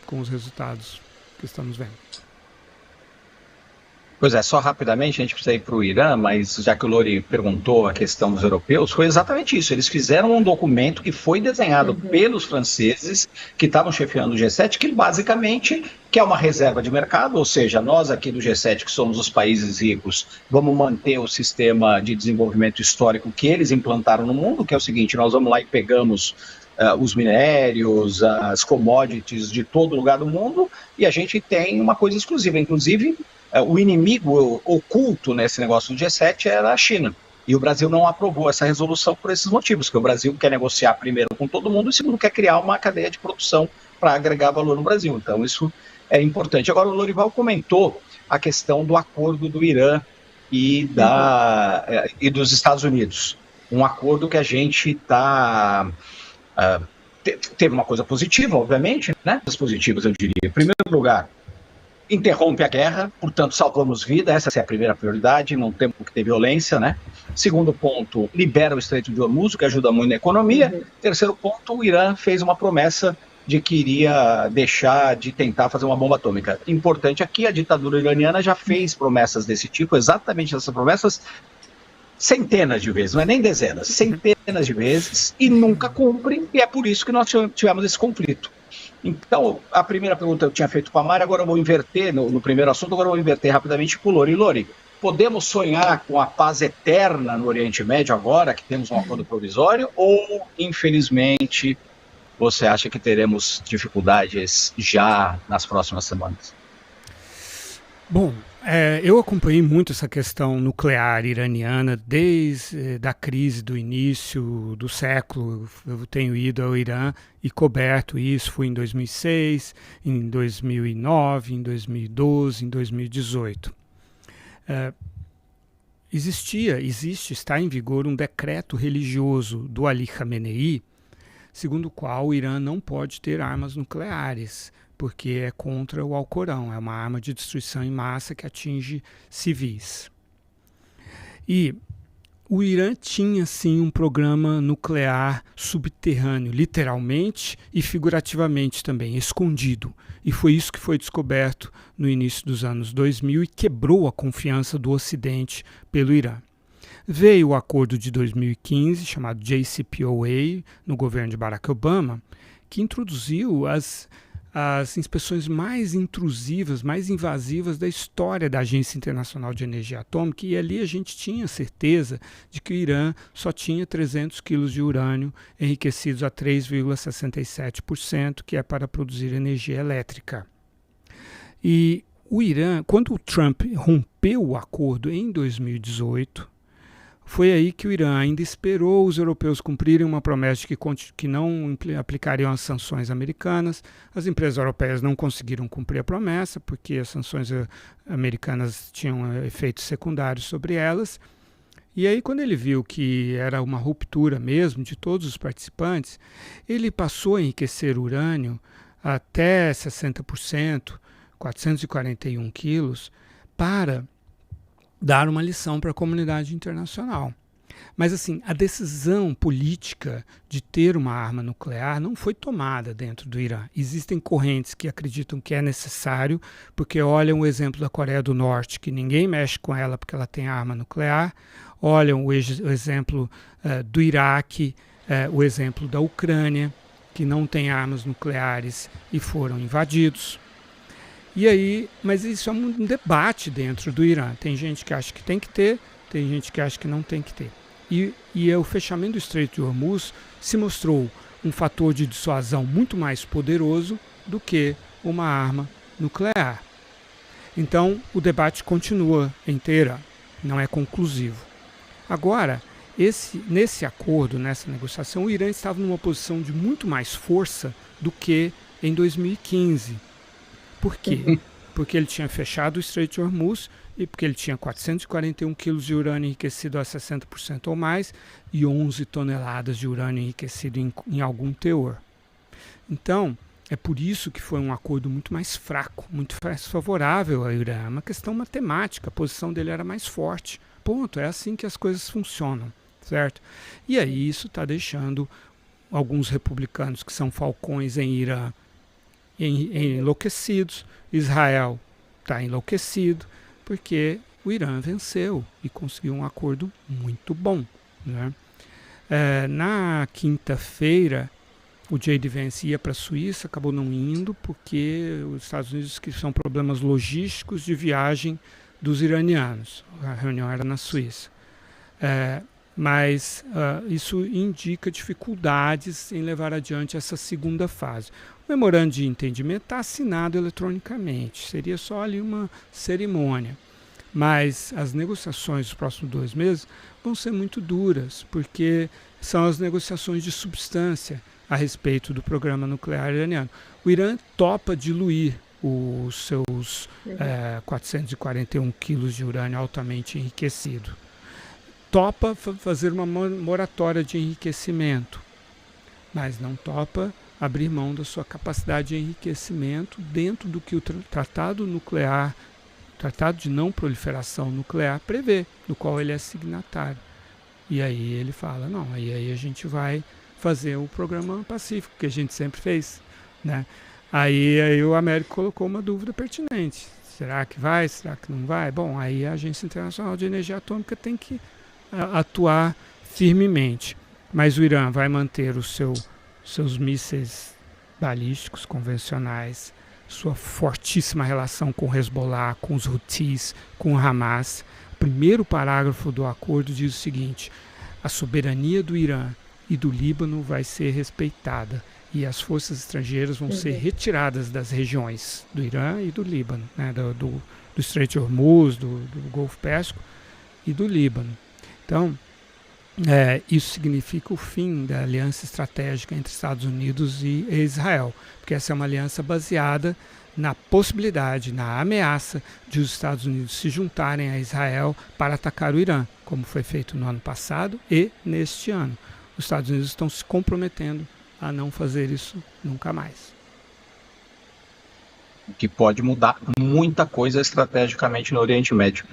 com os resultados que estamos vendo. Pois é, só rapidamente, a gente precisa ir para o Irã, mas já que o Lori perguntou a questão dos europeus, foi exatamente isso. Eles fizeram um documento que foi desenhado pelos franceses, que estavam chefiando o G7, que basicamente quer uma reserva de mercado, ou seja, nós aqui do G7, que somos os países ricos, vamos manter o sistema de desenvolvimento histórico que eles implantaram no mundo, que é o seguinte, nós vamos lá e pegamos os minérios, as commodities de todo lugar do mundo, e a gente tem uma coisa exclusiva, inclusive o inimigo oculto nesse negócio do G7 era a China. E o Brasil não aprovou essa resolução por esses motivos, que o Brasil quer negociar primeiro com todo mundo e segundo quer criar uma cadeia de produção para agregar valor no Brasil. Então isso é importante. Agora o Lorival comentou a questão do acordo do Irã e dos Estados Unidos. Um acordo que a gente está... teve uma coisa positiva, obviamente, né? As positivas, eu diria. Em primeiro lugar, interrompe a guerra, portanto salvamos vida, essa é a primeira prioridade, não temos que ter violência, né? Segundo ponto, libera o Estreito de Hormuz, o que ajuda muito na economia. Terceiro ponto, o Irã fez uma promessa de que iria deixar de tentar fazer uma bomba atômica. Importante aqui, a ditadura iraniana já fez promessas desse tipo, exatamente essas promessas, centenas de vezes, não é nem dezenas, centenas de vezes, e nunca cumpre, e é por isso que nós tivemos esse conflito. Então, a primeira pergunta eu tinha feito para a Mari, agora eu vou inverter no primeiro assunto, agora eu vou inverter rapidamente para o Lori. Lori, podemos sonhar com a paz eterna no Oriente Médio agora, que temos um acordo provisório, ou, infelizmente, você acha que teremos dificuldades já nas próximas semanas? Bom, eu acompanhei muito essa questão nuclear iraniana desde a crise do início do século. Eu tenho ido ao Irã e coberto isso. Fui em 2006, em 2009, em 2012, em 2018. Existe, está em vigor um decreto religioso do Ali Khamenei, segundo o qual o Irã não pode ter armas nucleares, porque é contra o Alcorão, é uma arma de destruição em massa que atinge civis. E o Irã tinha, sim, um programa nuclear subterrâneo, literalmente e figurativamente também, escondido. E foi isso que foi descoberto no início dos anos 2000 e quebrou a confiança do Ocidente pelo Irã. Veio o acordo de 2015, chamado JCPOA, no governo de Barack Obama, que introduziu as inspeções mais intrusivas, mais invasivas da história da Agência Internacional de Energia Atômica, e ali a gente tinha certeza de que o Irã só tinha 300 quilos de urânio enriquecidos a 3,67%, que é para produzir energia elétrica. E o Irã, quando o Trump rompeu o acordo em 2018, foi aí que o Irã ainda esperou os europeus cumprirem uma promessa de que não aplicariam as sanções americanas. As empresas europeias não conseguiram cumprir a promessa, porque as sanções americanas tinham efeitos secundários sobre elas. E aí, quando ele viu que era uma ruptura mesmo de todos os participantes, ele passou a enriquecer urânio até 60%, 441 quilos, para dar uma lição para a comunidade internacional. Mas assim, a decisão política de ter uma arma nuclear não foi tomada dentro do Irã. Existem correntes que acreditam que é necessário, porque olham o exemplo da Coreia do Norte, que ninguém mexe com ela porque ela tem arma nuclear, olham o exemplo do Iraque, o exemplo da Ucrânia, que não tem armas nucleares e foram invadidos. E aí, mas isso é um debate dentro do Irã. Tem gente que acha que tem que ter, tem gente que acha que não tem que ter. E o fechamento do Estreito de Hormuz se mostrou um fator de dissuasão muito mais poderoso do que uma arma nuclear. Então, o debate continua em Teherã, não é conclusivo. Agora, nesse acordo, nessa negociação, o Irã estava numa posição de muito mais força do que em 2015. Por quê? Porque ele tinha fechado o Estreito de Hormuz e porque ele tinha 441 quilos de urânio enriquecido a 60% ou mais e 11 toneladas de urânio enriquecido em algum teor. Então, é por isso que foi um acordo muito mais fraco, muito mais favorável ao Irã. É uma questão matemática, a posição dele era mais forte. Ponto, é assim que as coisas funcionam, certo? E aí isso está deixando alguns republicanos que são falcões em Irã enlouquecidos. Israel está enlouquecido, porque o Irã venceu e conseguiu um acordo muito bom, né? Na quinta-feira, o J.D. Vance ia para a Suíça, acabou não indo, porque os Estados Unidos que são problemas logísticos de viagem dos iranianos. A reunião era na Suíça. Mas isso indica dificuldades em levar adiante essa segunda fase. O memorando de entendimento está assinado eletronicamente, seria só ali uma cerimônia. Mas as negociações dos próximos 2 meses vão ser muito duras, porque são as negociações de substância a respeito do programa nuclear iraniano. O Irã topa diluir os seus 441 quilos de urânio altamente enriquecido. Topa fazer uma moratória de enriquecimento, mas não topa abrir mão da sua capacidade de enriquecimento dentro do que o Tratado de Não Proliferação Nuclear prevê, do qual ele é signatário. E aí ele fala, não, aí a gente vai fazer o programa pacífico, que a gente sempre fez, né? Aí o Américo colocou uma dúvida pertinente. Será que vai? Será que não vai? Bom, aí a Agência Internacional de Energia Atômica tem que atuar firmemente. Mas o Irã vai manter seus mísseis balísticos convencionais, sua fortíssima relação com o Hezbollah, com os Houthis, com o Hamas. O primeiro parágrafo do acordo diz o seguinte: a soberania do Irã e do Líbano vai ser respeitada e as forças estrangeiras vão ser retiradas das regiões do Irã e do Líbano, né, do Estreito de Hormuz, do Golfo Pérsico e do Líbano. Então, isso significa o fim da aliança estratégica entre Estados Unidos e Israel, porque essa é uma aliança baseada na possibilidade, na ameaça de os Estados Unidos se juntarem a Israel para atacar o Irã, como foi feito no ano passado e neste ano. Os Estados Unidos estão se comprometendo a não fazer isso nunca mais. Que pode mudar muita coisa estrategicamente no Oriente Médio.